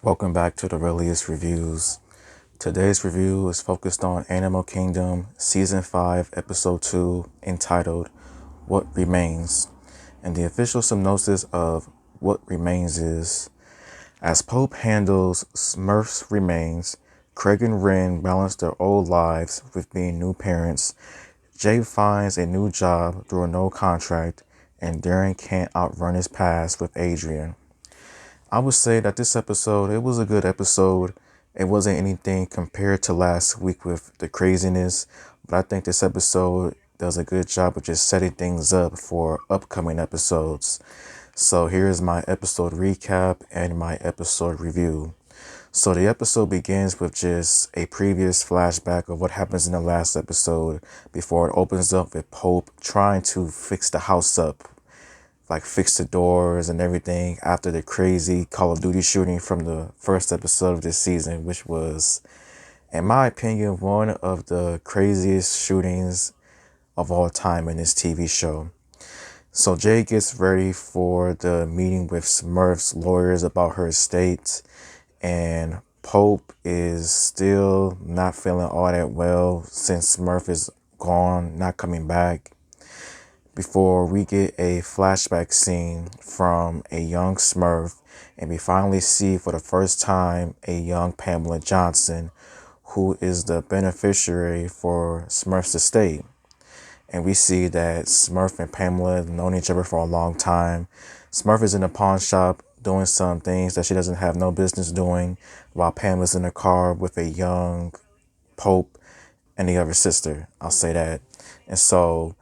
Welcome back to the Earliest Reviews. Today's review is focused on Animal Kingdom Season 5, Episode 2, entitled What Remains. And the official synopsis of What Remains is: as Pope handles Smurf's remains, Craig and Ren balance their old lives with being new parents. Jay finds a new job through a no contract, and Darren can't outrun his past with Adrian. I would say that this episode, it was a good episode. It wasn't anything compared to last week with the craziness, but I think this episode does a good job of just setting things up for upcoming episodes. So here's my episode recap and my episode review. So the episode begins with just a previous flashback of what happens in the last episode before it opens up with Pope trying to fix the house up, like fix the doors and everything after the crazy Call of Duty shooting from the first episode of this season, which was, in my opinion, one of the craziest shootings of all time in this TV show. So Jay gets ready for the meeting with Smurf's lawyers about her estate, and Pope is still not feeling all that well since Smurf is gone, not coming back, before we get a flashback scene from a young Smurf, and we finally see for the first time a young Pamela Johnson, who is the beneficiary for Smurf's estate. And we see that Smurf and Pamela have known each other for a long time. Smurf is in a pawn shop doing some things that she doesn't have no business doing, while Pamela's in a car with a young Pope and the other sister. I'll say that. And so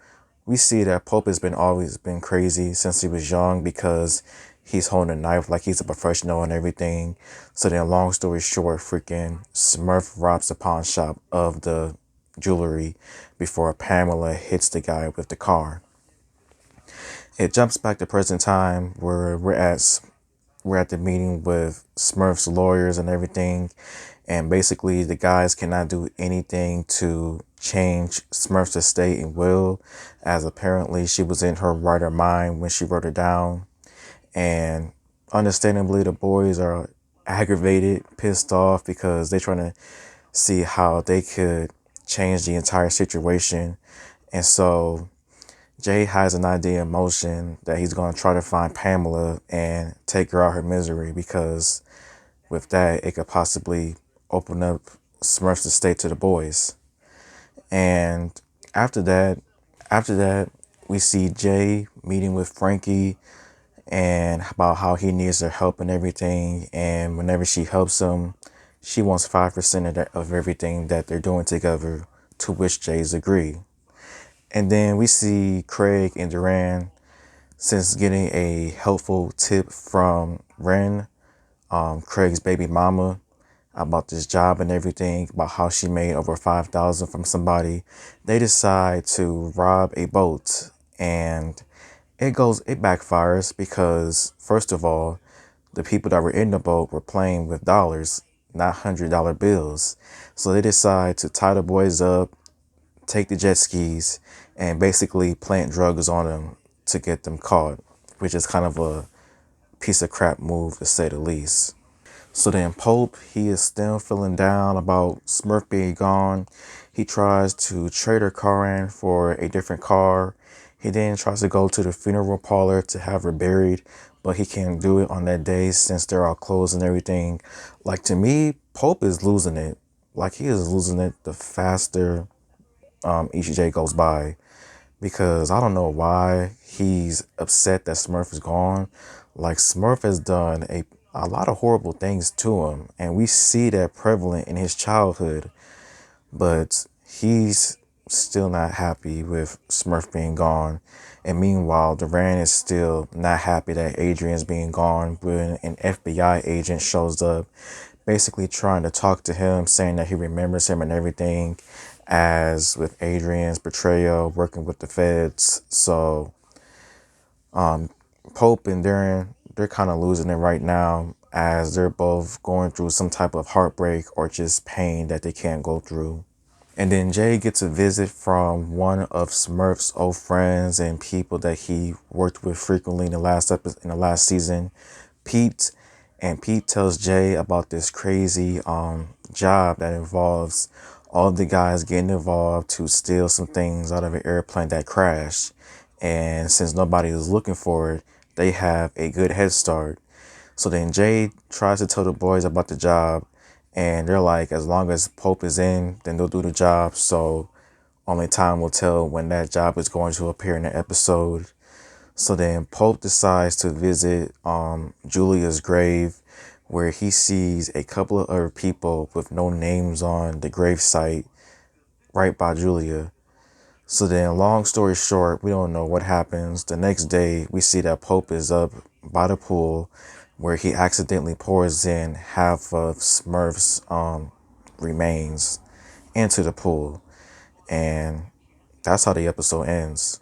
we see that Pope has always been crazy since he was young, because he's holding a knife like he's a professional and everything. So then, long story short, freaking Smurf robs the pawn shop of the jewelry before Pamela hits the guy with the car. It jumps back to present time where we're at the meeting with Smurf's lawyers and everything, and basically the guys cannot do anything to change Smurf's estate and will, as apparently she was in her right mind when she wrote it down. And understandably, the boys are aggravated, pissed off, because they're trying to see how they could change the entire situation. And so Jay has an idea in motion that he's going to try to find Pamela and take her out her misery, because with that, it could possibly open up Smurf's estate to the boys. And after that, after that, we see Jay meeting with Frankie and about how he needs her help and everything. And whenever she helps him, she wants 5% of everything that they're doing together, to which Jay's agree. And then we see Craig and Duran, since getting a helpful tip from Ren, Craig's baby mama, about this job and everything, about how she made over 5,000 from somebody. They decide to rob a boat, and it backfires, because first of all, the people that were in the boat were playing with dollars, not $100 bills. So they decide to tie the boys up, take the jet skis, and basically plant drugs on them to get them caught, which is kind of a piece of crap move, to say the least. So then Pope, he is still feeling down about Smurf being gone. He tries to trade her car in for a different car. He then tries to go to the funeral parlor to have her buried, but he can't do it on that day since they're all closed and everything. Like, to me, Pope is losing it. Like, he is losing it the faster each day goes by, because I don't know why he's upset that Smurf is gone. Like, Smurf has done a lot of horrible things to him, and we see that prevalent in his childhood, but he's still not happy with Smurf being gone. And meanwhile, Duran is still not happy that Adrian's being gone, when an FBI agent shows up, basically trying to talk to him, saying that he remembers him and everything, as with Adrian's betrayal, working with the feds. So Pope and Darren, they're kind of losing it right now, as they're both going through some type of heartbreak or just pain that they can't go through. And then Jay gets a visit from one of Smurf's old friends and people that he worked with frequently in the last season, Pete. And Pete tells Jay about this crazy job that involves all the guys getting involved to steal some things out of an airplane that crashed. And since nobody is looking for it, they have a good head start. So then Jay tries to tell the boys about the job, and they're like, as long as Pope is in, then they'll do the job. So only time will tell when that job is going to appear in the episode. So then Pope decides to visit Julia's grave, where he sees a couple of other people with no names on the grave site right by Julia. So then, long story short, we don't know what happens. The next day, we see that Pope is up by the pool, where he accidentally pours in half of Smurf's remains into the pool. And that's how the episode ends.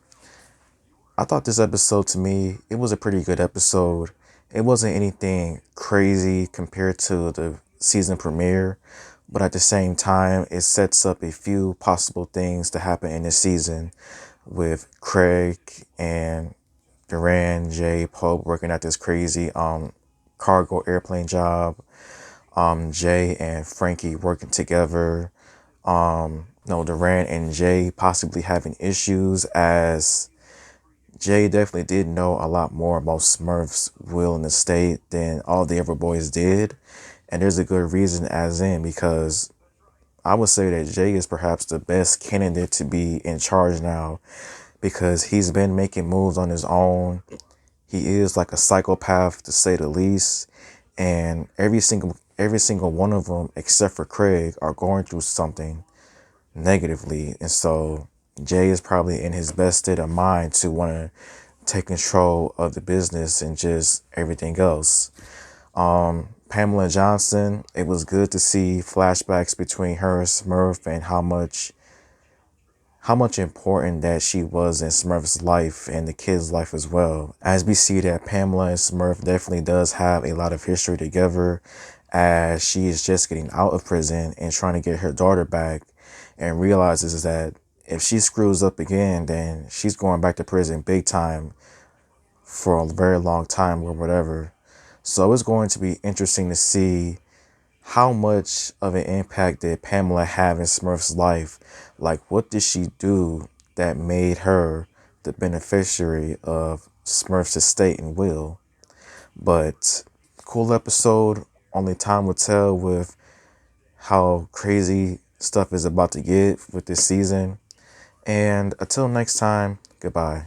I thought this episode, to me, it was a pretty good episode. It wasn't anything crazy compared to the season premiere, but at the same time, it sets up a few possible things to happen in this season with Craig and Duran, Jay, Pope working at this crazy cargo airplane job. Jay and Frankie working together. No, Duran and Jay possibly having issues, as Jay definitely did know a lot more about Smurf's will and estate than all the other boys did. And there's a good reason, as in, because I would say that Jay is perhaps the best candidate to be in charge now, because he's been making moves on his own. He is like a psychopath, to say the least. And every single one of them, except for Craig, are going through something negatively. And so Jay is probably in his best state of mind to want to take control of the business and just everything else. Pamela Johnson, it was good to see flashbacks between her and Smurf, and how much important that she was in Smurf's life and the kid's life as well. As we see that Pamela and Smurf definitely does have a lot of history together, as she is just getting out of prison and trying to get her daughter back, and realizes that if she screws up again, then she's going back to prison big time for a very long time or whatever. So it's going to be interesting to see how much of an impact did Pamela have in Smurf's life? Like, what did she do that made her the beneficiary of Smurf's estate and will? But cool episode. Only time will tell with how crazy stuff is about to get with this season. And until next time, goodbye.